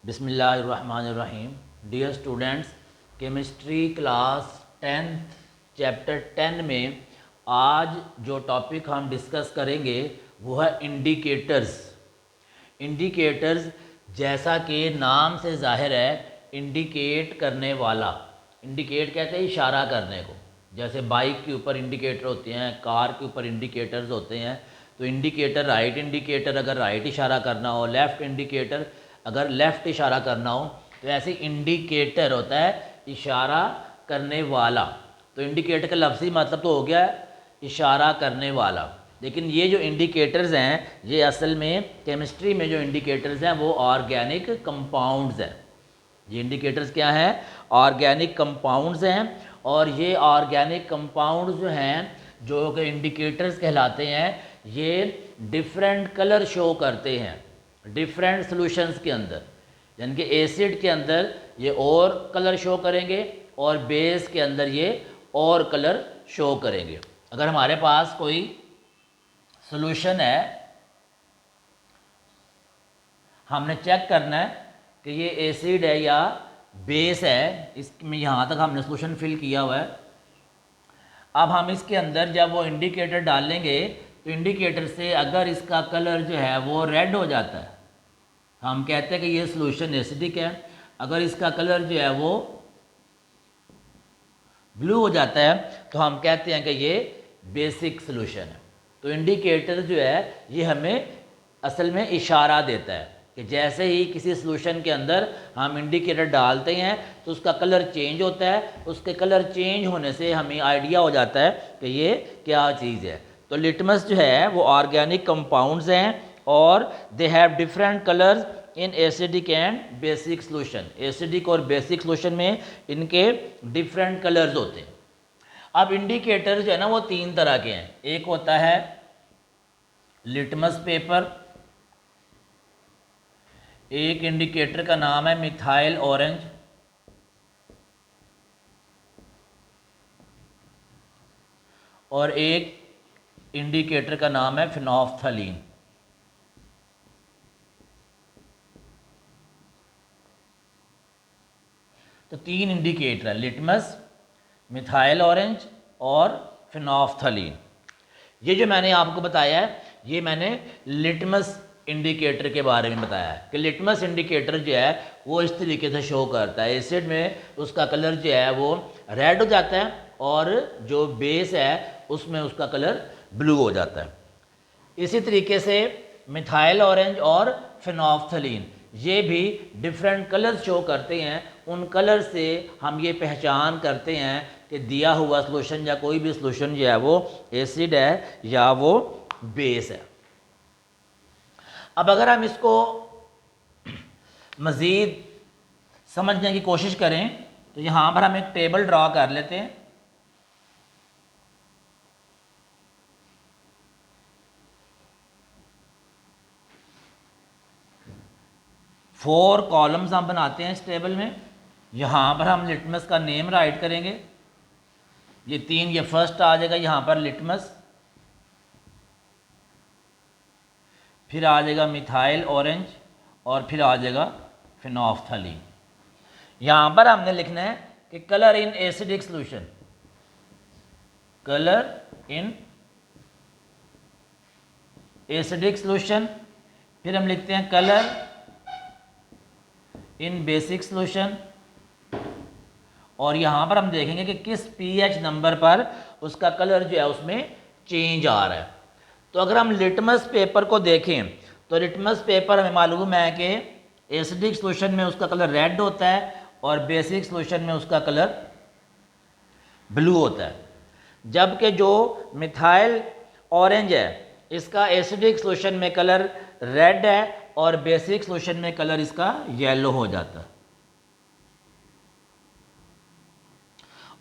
बिस्मिल्लाहिर्रहमानिर्रहीम। Dear students, chemistry class 10th chapter 10 में आज जो टॉपिक हम डिस्कस करेंगे वो है इंडिकेटर्स। इंडिकेटर्स जैसा कि नाम से ज़ाहिर है, इंडिकेट करने वाला। इंडिकेट कहते हैं इशारा करने को। जैसे बाइक के ऊपर इंडिकेटर होते हैं, कार के ऊपर इंडिकेटर्स होते हैं। तो इंडिकेटर, राइट इंडिकेटर अगर राइट इशारा करना हो, लेफ़्ट इंडिकेटर अगर लेफ़्ट इशारा करना हो, तो ऐसे इंडिकेटर होता है इशारा करने वाला। तो इंडिकेटर का लफ्ज़ी मतलब तो हो गया इशारा करने वाला। लेकिन ये जो इंडिकेटर्स हैं, ये असल में केमिस्ट्री में जो इंडिकेटर्स हैं वो ऑर्गेनिक कंपाउंड्स हैं। ये इंडिकेटर्स क्या हैं? ऑर्गेनिक कंपाउंड्स हैं। और ये ऑर्गेनिक कंपाउंड्स जो हैं, जो कि इंडिकेटर्स कहलाते हैं, ये डिफरेंट कलर शो करते हैं डिफरेंट सॉल्यूशंस के अंदर। यानी कि एसिड के अंदर ये और कलर शो करेंगे और बेस के अंदर ये और कलर शो करेंगे। अगर हमारे पास कोई सॉल्यूशन है, हमने चेक करना है कि ये एसिड है या बेस है। इसमें यहाँ तक हमने सॉल्यूशन फिल किया हुआ है। अब हम इसके अंदर जब वो इंडिकेटर डालेंगे तो इंडिकेटर से अगर इसका कलर जो है वो रेड हो जाता है, हम कहते हैं कि ये सॉल्यूशन एसिडिक है। अगर इसका कलर जो है वो ब्लू हो जाता है तो हम कहते हैं कि ये बेसिक सॉल्यूशन है। तो इंडिकेटर जो है ये हमें असल में इशारा देता है कि जैसे ही किसी सॉल्यूशन के अंदर हम इंडिकेटर डालते हैं तो उसका कलर चेंज होता है। उसके कलर चेंज होने से हमें आइडिया हो जाता है कि ये क्या चीज़ है। तो लिटमस जो है वो ऑर्गेनिक कंपाउंड्स हैं और they have different colours in acidic and basic solution. Acidic और बेसिक सॉल्यूशन में इनके डिफरेंट कलर्स होते हैं। अब इंडिकेटर जो है ना वो तीन तरह के हैं। एक होता है लिटमस पेपर, एक इंडिकेटर का नाम है मिथाइल ऑरेंज, और एक इंडिकेटर का नाम है फिनोल्फ्थलीन। तो तीन इंडिकेटर है, लिटमस, मिथाइल ऑरेंज और फिनोल्फ्थलीन। ये जो मैंने आपको बताया है, ये मैंने लिटमस इंडिकेटर के बारे में बताया है कि लिटमस इंडिकेटर जो है वो इस तरीके से शो करता है। एसिड में उसका कलर जो है वो रेड हो जाता है और जो बेस है उसमें उसका कलर ब्लू हो जाता है। इसी तरीके से मिथाइल ऑरेंज और फिनोल्फ्थलीन ये भी डिफरेंट कलर शो करते हैं। उन कलर से हम ये पहचान करते हैं कि दिया हुआ सॉल्यूशन या कोई भी सॉल्यूशन जो है वो एसिड है या वो बेस है। अब अगर हम इसको मज़ीद समझने की कोशिश करें तो यहाँ पर हम एक टेबल ड्रा कर लेते हैं। फोर कॉलम्स हम बनाते हैं इस टेबल में। यहाँ पर हम लिटमस का नेम राइट करेंगे। ये तीन, ये फर्स्ट आ जाएगा यहाँ पर लिटमस, फिर आ जाएगा मिथाइल ऑरेंज और फिर आ जाएगा फिनोल्फ्थलीन। यहाँ पर हमने लिखना है कि colour in acidic solution, colour in acidic solution. फिर हम लिखते हैं कलर इन बेसिक सॉल्यूशन। और यहाँ पर हम देखेंगे कि किस पीएच नंबर पर उसका कलर जो है उसमें चेंज आ रहा है। तो अगर हम लिटमस पेपर को देखें तो लिटमस पेपर हमें मालूम है कि एसिडिक सॉल्यूशन में उसका कलर रेड होता है और बेसिक सॉल्यूशन में उसका कलर ब्लू होता है। जबकि जो मिथाइल ऑरेंज है इसका एसिडिक सॉल्यूशन में कलर रेड है और बेसिक सॉल्यूशन में कलर इसका येलो हो जाता है।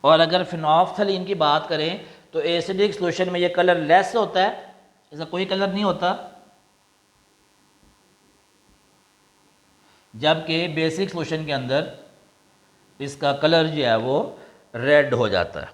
और अगर फिनोल्फ्थलीन की बात करें तो एसिडिक सॉल्यूशन में ये कलर लेस होता है, इसका कोई कलर नहीं होता, जबकि बेसिक सॉल्यूशन के अंदर इसका कलर जो है वो रेड हो जाता है।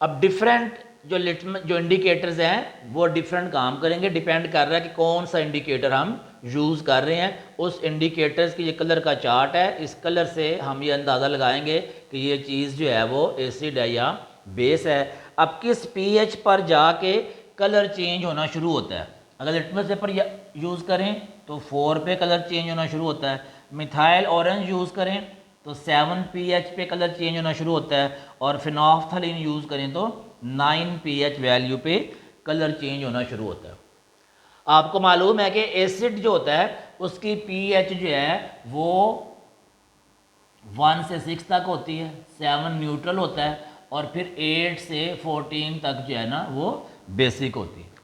अब डिफरेंट जो इंडिकेटर्स हैं वो डिफरेंट काम करेंगे, डिपेंड कर रहा है कि कौन सा इंडिकेटर हम यूज़ कर रहे हैं उस इंडिकेटर्स की ये कलर का चार्ट है। इस कलर से हम ये अंदाज़ा लगाएंगे कि ये चीज़ जो है वो एसिड है या बेस है। अब किस पीएच पर जाके कलर चेंज होना शुरू होता है? अगर लिटमस पेपर यूज़ करें तो 4 पे कलर चेंज होना शुरू होता है। मिथाइल ऑरेंज यूज़ करें तो 7 pH पे कलर चेंज होना शुरू होता है। और फिनोल्फथालीन यूज़ करें तो 9 pH वैल्यू पे कलर चेंज होना शुरू होता है। आपको मालूम है कि एसिड जो होता है उसकी pH जो है वो 1 से 6 तक होती है, 7 न्यूट्रल होता है और फिर 8 से 14 तक जो है ना वो बेसिक होती है।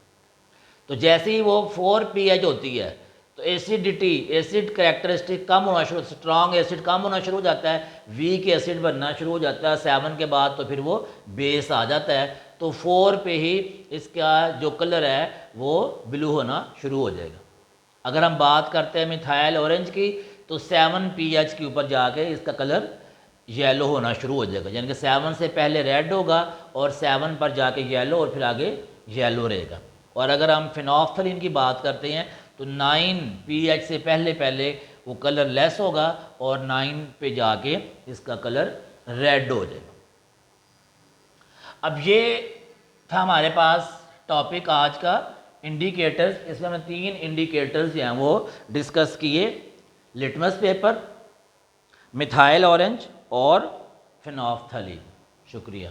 तो जैसे ही वो 4 pH होती है तो एसिडिटी, एसिड कैरेक्टरिस्टिक कम होना शुरू, स्ट्रॉन्ग एसिड कम होना शुरू हो जाता है, वीक एसिड बनना शुरू हो जाता है। 7 के बाद तो फिर वो बेस आ जाता है। तो 4 पे ही इसका जो कलर है वो ब्लू होना शुरू हो जाएगा। अगर हम बात करते हैं मिथाइल ऑरेंज की तो 7 pH के ऊपर जाके इसका कलर येलो होना शुरू हो जाएगा, यानी कि 7 से पहले रेड होगा और 7 पर जाके येलो और फिर आगे येलो रहेगा। और अगर हम फिनोल्फथालीन की बात करते हैं तो 9 pH से पहले पहले वो कलर लेस होगा और 9 पे जाके इसका कलर रेड हो जाएगा। अब ये था हमारे पास टॉपिक आज का इंडिकेटर्स। इसमें हमने 3 इंडिकेटर्स जो हैं वो डिस्कस किए, लिटमस पेपर, मिथाइल ऑरेंज और फिनोल्फथालीन। शुक्रिया।